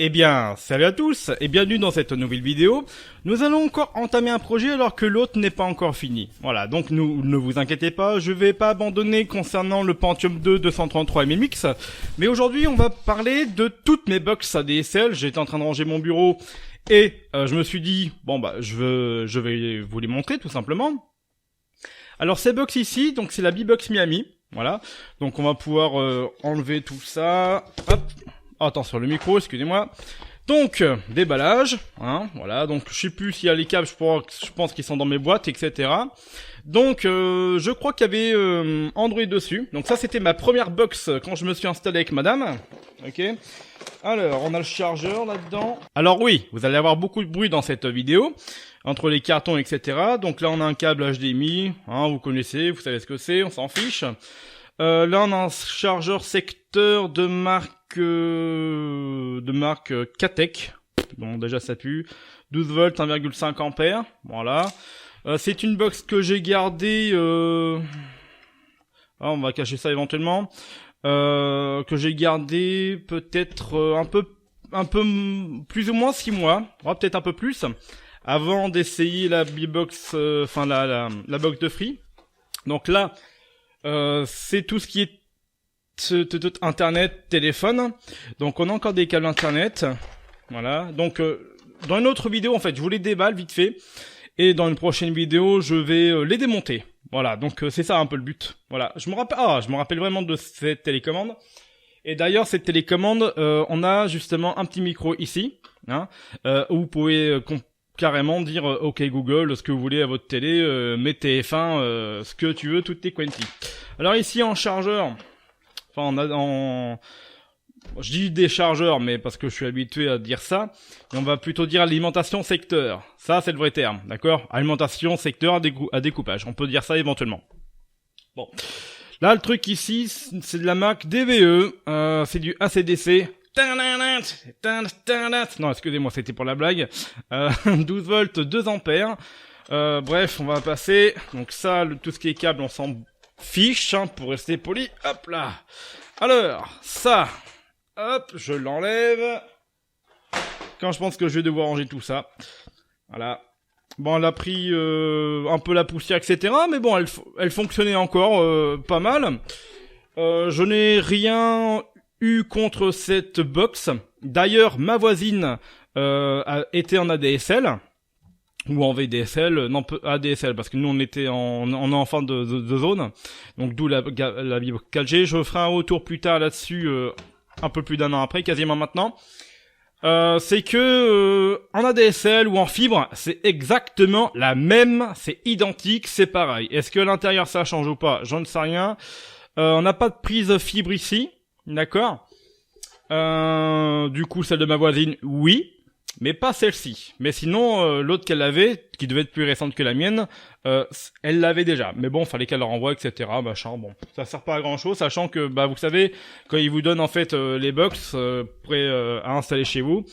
Eh bien, salut à tous et bienvenue dans cette nouvelle vidéo. Nous allons encore entamer un projet alors que l'autre n'est pas encore fini. Voilà, donc ne vous inquiétez pas, je vais pas abandonner concernant le Pentium 2 233 MMX. Mais aujourd'hui, on va parler de toutes mes box ADSL. J'étais en train de ranger mon bureau et je me suis dit, bon bah je vais vous les montrer tout simplement. Alors ces box ici, donc c'est la B-Box Miami. Voilà, donc on va pouvoir enlever tout ça. Hop. Attention le micro, excusez-moi. Donc, déballage, hein, voilà, donc je sais plus s'il y a les câbles, je pense qu'ils sont dans mes boîtes, etc. Donc, je crois qu'il y avait Android dessus. Donc ça, c'était ma première box quand je me suis installé avec madame. Ok. Alors, on a le chargeur là-dedans. Alors oui, vous allez avoir beaucoup de bruit dans cette vidéo, entre les cartons, etc. Donc là, on a un câble HDMI, hein, vous connaissez, vous savez ce que c'est, on s'en fiche. Là, on a un chargeur secteur de marque Katech. Bon, déjà ça pue. 12 volts, 1,5 ampères. Voilà. C'est une box que j'ai gardée. On va cacher ça éventuellement. Que j'ai gardée peut-être un peu plus ou moins 6 mois. Peut-être un peu plus. Avant d'essayer la B-Box, la box de Free. Donc là. C'est tout ce qui est internet, téléphone. Donc on a encore des câbles internet. Voilà. Donc dans une autre vidéo en fait, je vous les déballe vite fait. Et dans une prochaine vidéo, je vais les démonter. Voilà. Donc c'est ça un peu le but. Voilà. Je me rappelle vraiment de cette télécommande. Et d'ailleurs cette télécommande, on a justement un petit micro ici, hein, où vous pouvez carrément dire OK Google, ce que vous voulez à votre télé, mettez F1, ce que tu veux, tout est quanti. Alors ici en chargeur, je dis des chargeurs, mais parce que je suis habitué à dire ça, et on va plutôt dire alimentation secteur. Ça c'est le vrai terme, d'accord? Alimentation secteur à découpage. On peut dire ça éventuellement. Bon, là le truc ici, c'est de la marque DVE, c'est du ACDC. Non, excusez-moi, c'était pour la blague. 12 volts, 2 ampères. Bref, on va passer. Donc ça, tout ce qui est câble, on s'en fiche, hein, pour rester poli. Hop là. Alors, ça. Hop, je l'enlève. Quand je pense que je vais devoir ranger tout ça. Voilà. Bon, elle a pris un peu la poussière, etc. Mais bon, elle fonctionnait encore pas mal. Je n'ai rien eu contre cette box. D'ailleurs, ma voisine a été en ADSL ou en VDSL, non ADSL parce que nous on était en fin de zone. Donc d'où la Bible 4G. Je ferai un retour plus tard là-dessus, un peu plus d'un an après, quasiment maintenant. C'est que en ADSL ou en fibre, c'est exactement la même, c'est identique, c'est pareil. Est-ce que à l'intérieur ça change ou pas? J'en ne sais rien. On n'a pas de prise fibre ici. D'accord. Du coup, celle de ma voisine, oui, mais pas celle-ci. Mais sinon, l'autre qu'elle avait, qui devait être plus récente que la mienne, elle l'avait déjà. Mais bon, fallait qu'elle la renvoie, etc. Machin. Bon, ça sert pas à grand-chose, sachant que, bah, vous savez, quand ils vous donnent en fait les box prêts à installer chez vous,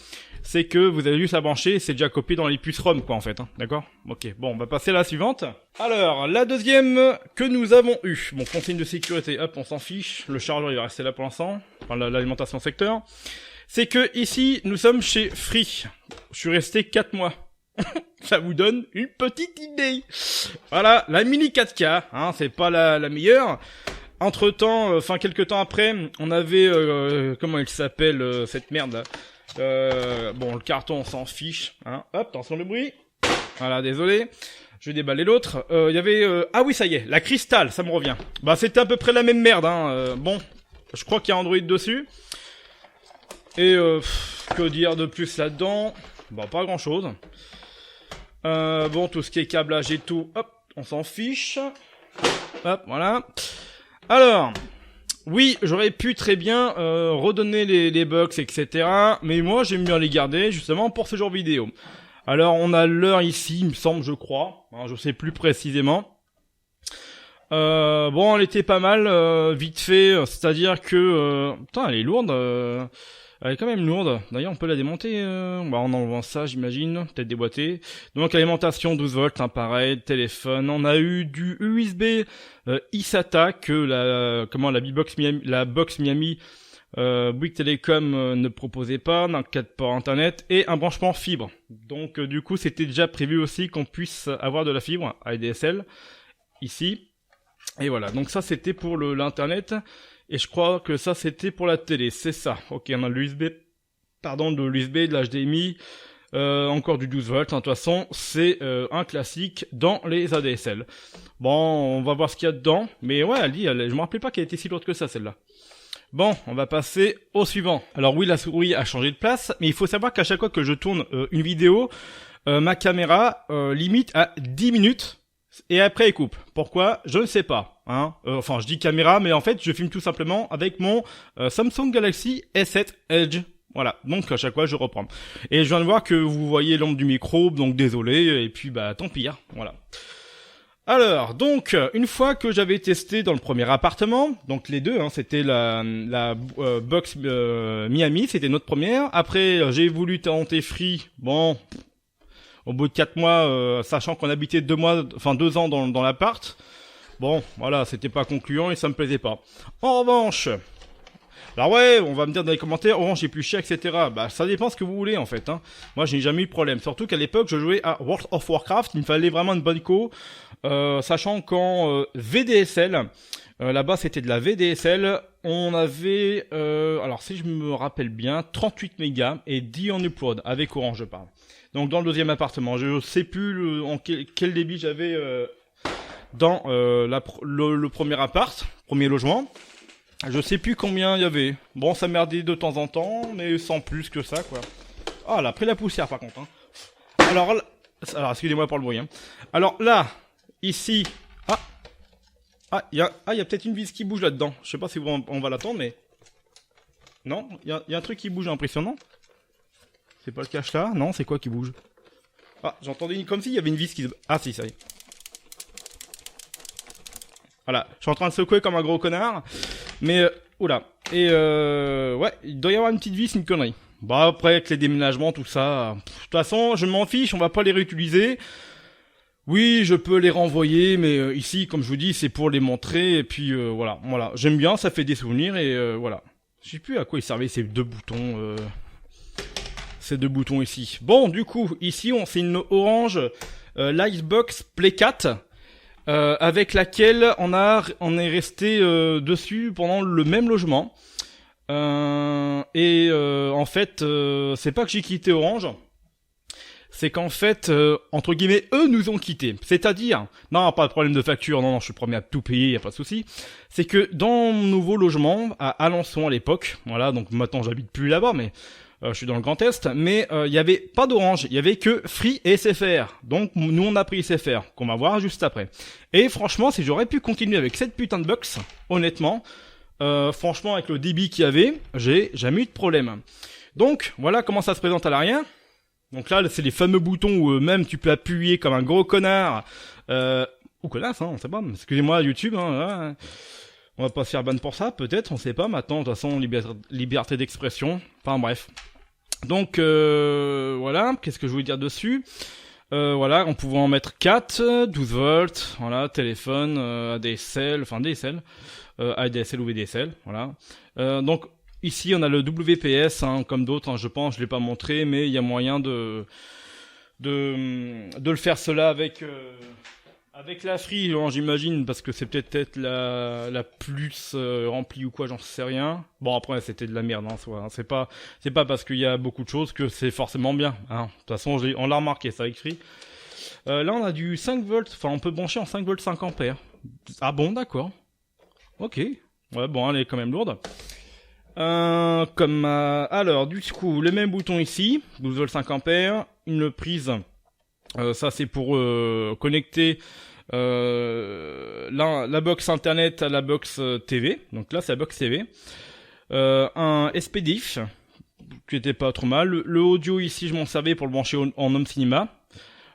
c'est que vous avez juste à brancher, c'est déjà copié dans les puces ROM, quoi, en fait. Hein. D'accord. Ok. Bon, on va passer à la suivante. Alors, la deuxième que nous avons eue. Bon, consigne de sécurité, hop, on s'en fiche. Le chargeur, il va rester là pour l'instant. Enfin, l'alimentation secteur. C'est que, ici, nous sommes chez Free. Je suis resté 4 mois. Ça vous donne une petite idée. Voilà, la Mini 4K, hein, c'est pas la meilleure. Entre-temps, quelques temps après, on avait, comment il s'appelle, cette merde, là. Bon, le carton, on s'en fiche, hein. Hop, attention le bruit. Voilà, désolé. Je vais déballer l'autre. Il y avait, ah oui, ça y est, la Crystal, ça me revient. Bah, c'était à peu près la même merde, hein. Bon, je crois qu'il y a Android dessus. Et, que dire de plus là-dedans? Bah, pas grand-chose. Bon, tout ce qui est câblage et tout, hop, on s'en fiche. Hop, voilà. Alors... oui, j'aurais pu très bien redonner les box, etc. Mais moi, j'aime bien les garder, justement, pour ce genre de vidéo. Alors, on a l'heure ici, il me semble, je crois. Hein, je sais plus précisément. Bon, elle était pas mal, vite fait. C'est-à-dire que... putain, elle est lourde. Elle est quand même lourde. D'ailleurs, on peut la démonter en enlevant ça, j'imagine. Peut-être déboîter. Donc, alimentation 12 volts, hein, pareil. Téléphone. On a eu du USB eSATA que la B-Box Miami, Bouygues Télécom ne proposait pas d'un 4 port internet et un branchement fibre. Donc du coup c'était déjà prévu aussi qu'on puisse avoir de la fibre ADSL ici. Et voilà, donc ça c'était pour l'internet et je crois que ça c'était pour la télé, c'est ça. Ok, on a l'USB, de l'USB, de l'HDMI, encore du 12 volts. De toute façon c'est un classique dans les ADSL. Bon, on va voir ce qu'il y a dedans, mais ouais, je me rappelais pas qu'elle était si lourde que ça celle-là. Bon, on va passer au suivant. Alors oui, la souris a changé de place, mais il faut savoir qu'à chaque fois que je tourne une vidéo, ma caméra limite à 10 minutes et après elle coupe. Pourquoi? Je ne sais pas. Enfin, je dis caméra, mais en fait, je filme tout simplement avec mon Samsung Galaxy S7 Edge. Voilà, donc à chaque fois, je reprends. Et je viens de voir que vous voyez l'ombre du micro, donc désolé, et puis bah tant pis, voilà. Alors, donc, une fois que j'avais testé dans le premier appartement, donc les deux, c'était la box Miami, c'était notre première. Après, j'ai voulu tenter Free. Bon, au bout de 4 mois, sachant qu'on habitait 2 ans dans l'appart. Bon, voilà, c'était pas concluant et ça me plaisait pas. En revanche, alors ouais, on va me dire dans les commentaires, Orange est plus cher, etc. Bah, ça dépend ce que vous voulez, en fait, Moi, je n'ai jamais eu de problème. Surtout qu'à l'époque, je jouais à World of Warcraft. Il me fallait vraiment une bonne co. Sachant qu'en VDSL, là-bas, c'était de la VDSL. On avait, alors si je me rappelle bien, 38 mégas et 10 en upload. Avec Orange, je parle. Donc, dans le deuxième appartement. Je sais plus quel débit j'avais dans le premier appart, premier logement. Je sais plus combien il y avait. Bon, ça merdait de temps en temps, mais sans plus que ça, quoi. Ah, elle a pris la poussière, par contre. Alors, excusez-moi pour le bruit. Alors là, ici... il y a peut-être une vis qui bouge là-dedans. Je sais pas si on va l'attendre, mais... Non, il y a un truc qui bouge impressionnant. C'est pas le cache là? Non, c'est quoi qui bouge? Ah, j'entendais comme s'il y avait une vis qui... Ah si, ça y est. Voilà, je suis en train de secouer comme un gros connard. Mais, oula. Et ouais, il doit y avoir une petite vis, une connerie. Bah après, avec les déménagements, tout ça... De toute façon, je m'en fiche, on va pas les réutiliser. Oui, je peux les renvoyer, mais ici, comme je vous dis, c'est pour les montrer. Et puis, voilà. J'aime bien, ça fait des souvenirs, et voilà. Je sais plus à quoi ils servaient ces deux boutons. Ces deux boutons ici. Bon, du coup, ici, c'est une Orange Livebox Play 4. Avec laquelle on est resté dessus pendant le même logement. En fait, c'est pas que j'ai quitté Orange, c'est qu'en fait, entre guillemets, eux nous ont quittés. C'est-à-dire, non, pas de problème de facture, non, je suis promis à tout payer, y a pas de souci. C'est que dans mon nouveau logement, à Alençon à l'époque, voilà, donc maintenant j'habite plus là-bas, mais je suis dans le Grand Est, mais il y avait pas d'Orange, il y avait que Free et SFR. Donc nous on a pris SFR, qu'on va voir juste après. Et franchement, si j'aurais pu continuer avec cette putain de box, honnêtement, franchement avec le débit qu'il y avait, j'ai jamais eu de problème. Donc voilà comment ça se présente à l'arrière. Donc là, c'est les fameux boutons où même tu peux appuyer comme un gros connard, ou connasse, on sait pas. Excusez-moi YouTube, voilà. On va pas se faire ban pour ça, peut-être, on sait pas. Maintenant, de toute façon, liberté d'expression. Enfin bref. Donc voilà, qu'est-ce que je voulais dire dessus? Voilà, on pouvait en mettre 4, 12 volts, voilà, téléphone, ADSL, enfin DSL, ADSL ou VDSL, voilà. Donc ici on a le WPS, comme d'autres, je pense, je l'ai pas montré, mais il y a moyen de le faire cela avec la Free, j'imagine, parce que c'est peut-être la plus remplie ou quoi, j'en sais rien. Bon, après, c'était de la merde, soit. C'est pas parce qu'il y a beaucoup de choses que c'est forcément bien. De toute façon, on l'a remarqué, ça avec Free. Là, on a du 5 volts, enfin, on peut brancher en 5 volts 5 ampères. Ah bon, d'accord. Ok. Ouais, bon, elle est quand même lourde. Alors, du coup, les mêmes boutons ici, 12 volts 5 ampères, une prise... ça c'est pour connecter la box internet à la box TV. Donc là c'est la box TV. Un SPDIF qui était pas trop mal. Le audio ici je m'en servais pour le brancher en home cinéma.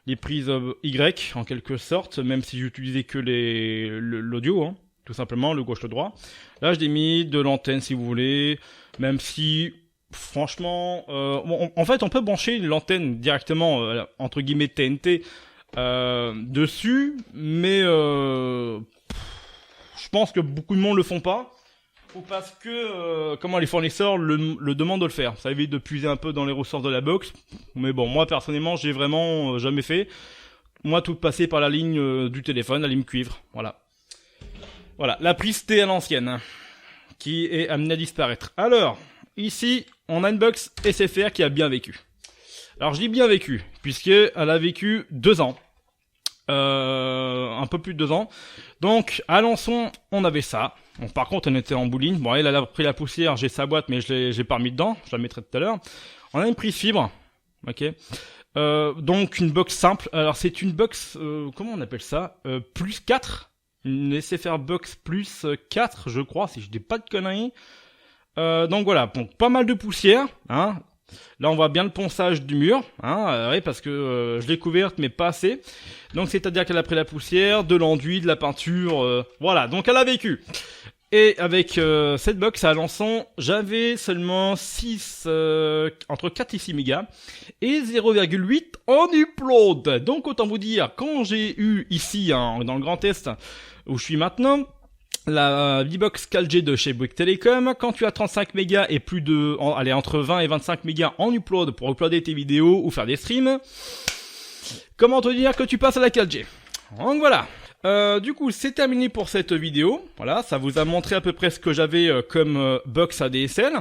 Les prises Y en quelque sorte, même si j'utilisais que l'audio, tout simplement, le gauche le droit. Là je l'ai mis de l'antenne si vous voulez, même si... Franchement, en fait, on peut brancher l'antenne directement, entre guillemets TNT, dessus, mais je pense que beaucoup de monde le font pas. ou parce que comment les fournisseurs le demandent de le faire. Ça évite de puiser un peu dans les ressources de la box. Mais bon, moi personnellement, j'ai vraiment jamais fait. Moi, tout passé par la ligne du téléphone, la ligne cuivre. Voilà. Voilà, la prise T à l'ancienne, hein, qui est amenée à disparaître. Alors, ici, on a une box SFR qui a bien vécu. Alors, je dis bien vécu, puisqu'elle a vécu 2 ans. Un peu plus de 2 ans. Donc, à Alençon, on avait ça. Bon, par contre, on était en bouline. Bon, elle a pris la poussière, j'ai sa boîte, mais j'ai pas remis dedans. Je la mettrai tout à l'heure. On a une prise fibre. Ok. Donc, une box simple. Alors, c'est une box, comment on appelle ça plus 4. Une SFR box plus 4, je crois, si je dis pas de conneries. Donc voilà, bon, pas mal de poussière, hein. Là, on voit bien le ponçage du mur, hein, oui, parce que je l'ai couverte, mais pas assez. Donc, c'est-à-dire qu'elle a pris la poussière, de l'enduit, de la peinture, voilà. Donc, elle a vécu. Et avec cette box à Alençon, j'avais seulement entre 4 et 6 mégas et 0,8 en upload. Donc, autant vous dire, quand j'ai eu ici, hein, dans le Grand Est, où je suis maintenant, la V-Box 4G de chez Bouygues Telecom, quand tu as 35 mégas et plus de, allez, entre 20 et 25 mégas en upload pour uploader tes vidéos ou faire des streams, comment te dire que tu passes à la 4G. Donc voilà. Du coup, c'est terminé pour cette vidéo. Voilà, ça vous a montré à peu près ce que j'avais comme box ADSL.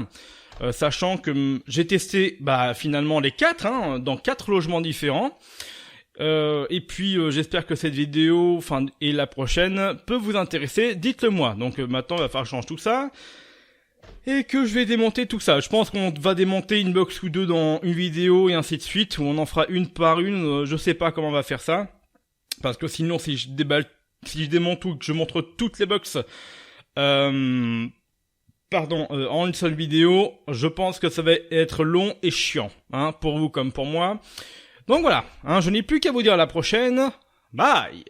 Sachant que j'ai testé finalement les 4, hein, dans 4 logements différents. Et puis j'espère que cette vidéo et la prochaine peut vous intéresser, dites-le moi. Donc maintenant il va falloir que je change tout ça et que je vais démonter tout ça. Je pense qu'on va démonter une box ou deux dans une vidéo et ainsi de suite, où on en fera une par une. Je sais pas comment on va faire ça, parce que sinon si je démonte tout, que je montre toutes les box en une seule vidéo, je pense que ça va être long et chiant, hein, pour vous comme pour moi. Donc voilà, hein, je n'ai plus qu'à vous dire à la prochaine. Bye!